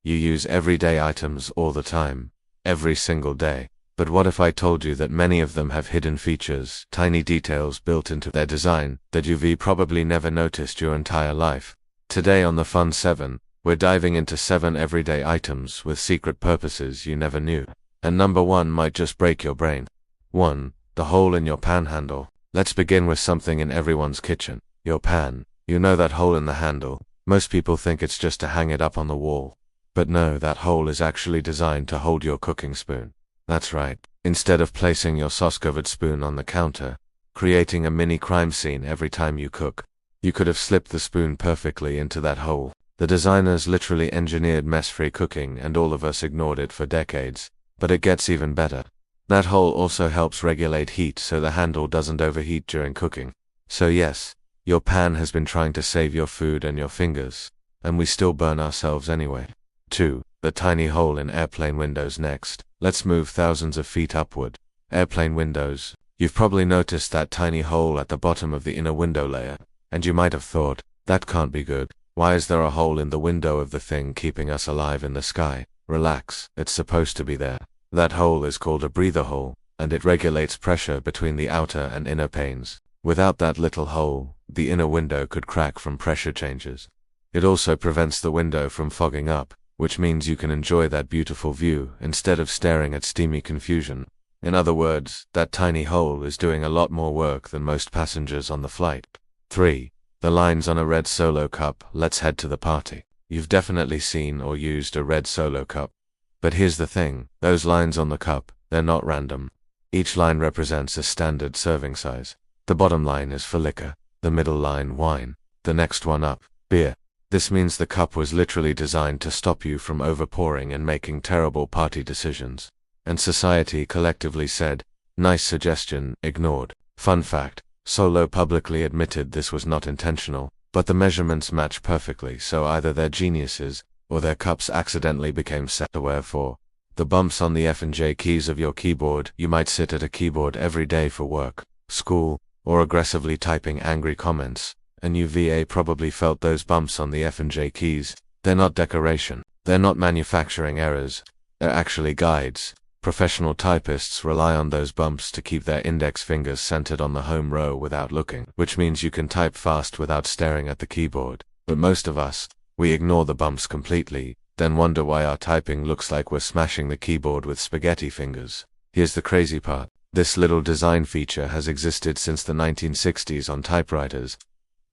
You use everyday items all the time, every single day. But what if I told you that many of them have hidden features, tiny details built into their design that you've probably never noticed your entire life? Today on the Fun 7, we're diving into 7 everyday items with secret purposes you never knew. And number 1 might just break your brain. 1. The hole in your pan handle. Let's begin with something in everyone's kitchen. Your pan. You know that hole in the handle. Most people think it's just to hang it up on the wall. But no, that hole is actually designed to hold your cooking spoon. That's right. Instead of placing your sauce-covered spoon on the counter, creating a mini crime scene every time you cook, you could have slipped the spoon perfectly into that hole. The designers literally engineered mess-free cooking, and all of us ignored it for decades. But it gets even better. That hole also helps regulate heat so the handle doesn't overheat during cooking. So yes, your pan has been trying to save your food and your fingers, and we still burn ourselves anyway. 2. The tiny hole in airplane windows. Next, let's move thousands of feet upward. Airplane windows. You've probably noticed that tiny hole at the bottom of the inner window layer, and you might have thought, that can't be good. Why is there a hole in the window of the thing keeping us alive in the sky? Relax, it's supposed to be there. That hole is called a breather hole, and it regulates pressure between the outer and inner panes. Without that little hole, the inner window could crack from pressure changes. It also prevents the window from fogging up, which means you can enjoy that beautiful view instead of staring at steamy confusion. In other words, that tiny hole is doing a lot more work than most passengers on the flight. 3. The lines on a red Solo cup. Let's head to the party. You've definitely seen or used a red Solo cup. But here's the thing, those lines on the cup, they're not random. Each line represents a standard serving size. The bottom line is for liquor, the middle line wine, the next one up, beer. This means the cup was literally designed to stop you from overpouring and making terrible party decisions. And society collectively said, nice suggestion, ignored. Fun fact, Solo publicly admitted this was not intentional, but the measurements match perfectly, so either they're geniuses, or their cups accidentally became set. Wherefore, the bumps on the F and J keys of your keyboard. You might sit at a keyboard every day for work, school, or aggressively typing angry comments, and you probably felt those bumps on the F and J keys. They're not decoration. They're not manufacturing errors. They're actually guides. Professional typists rely on those bumps to keep their index fingers centered on the home row without looking, which means you can type fast without staring at the keyboard. But most of us, we ignore the bumps completely, then wonder why our typing looks like we're smashing the keyboard with spaghetti fingers. Here's the crazy part. This little design feature has existed since the 1960s on typewriters,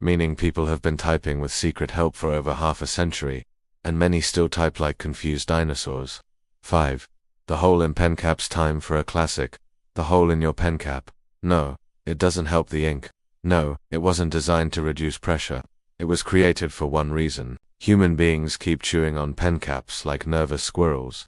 meaning people have been typing with secret help for over half a century, and many still type like confused dinosaurs. 5. The hole in pen caps. Time for a classic. The hole in your pen cap. No, it doesn't help the ink. No, it wasn't designed to reduce pressure. It was created for one reason. Human beings keep chewing on pen caps like nervous squirrels.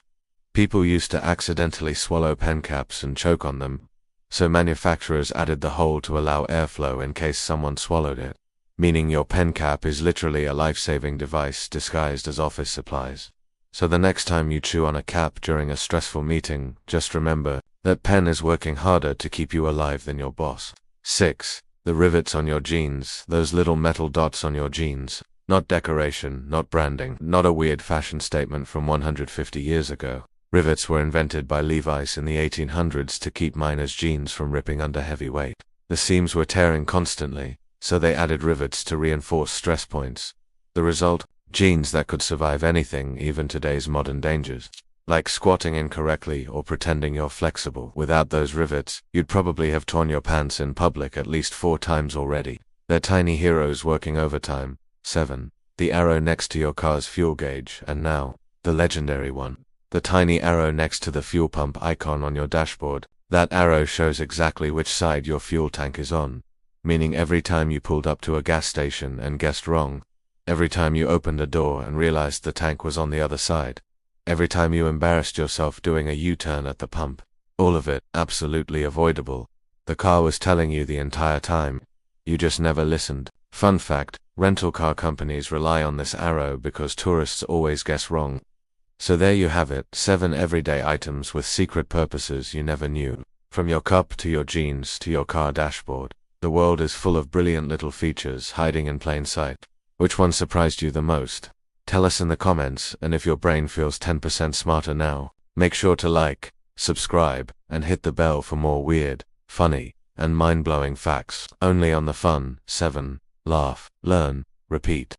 People used to accidentally swallow pen caps and choke on them, so manufacturers added the hole to allow airflow in case someone swallowed it. Meaning your pen cap is literally a life-saving device disguised as office supplies. So the next time you chew on a cap during a stressful meeting, just remember, that pen is working harder to keep you alive than your boss. 6. The rivets on your jeans. Those little metal dots on your jeans. Not decoration, not branding, not a weird fashion statement from 150 years ago. Rivets were invented by Levi's in the 1800s to keep miners' jeans from ripping under heavy weight. The seams were tearing constantly, so they added rivets to reinforce stress points. The result? Jeans that could survive anything, even today's modern dangers. Like squatting incorrectly or pretending you're flexible. Without those rivets, you'd probably have torn your pants in public at least 4 times already. They're tiny heroes working overtime. 7. The arrow next to your car's fuel gauge. And now, the legendary one. The tiny arrow next to the fuel pump icon on your dashboard. That arrow shows exactly which side your fuel tank is on. Meaning every time you pulled up to a gas station and guessed wrong, every time you opened a door and realized the tank was on the other side, every time you embarrassed yourself doing a U-turn at the pump, all of it absolutely avoidable. The car was telling you the entire time. You just never listened. Fun fact, rental car companies rely on this arrow because tourists always guess wrong. So there you have it, 7 everyday items with secret purposes you never knew. From your cup to your jeans to your car dashboard. The world is full of brilliant little features hiding in plain sight. Which one surprised you the most? Tell us in the comments, and if your brain feels 10% smarter now, make sure to like, subscribe, and hit the bell for more weird, funny, and mind-blowing facts only on the Fun 7 Laugh, Learn, Repeat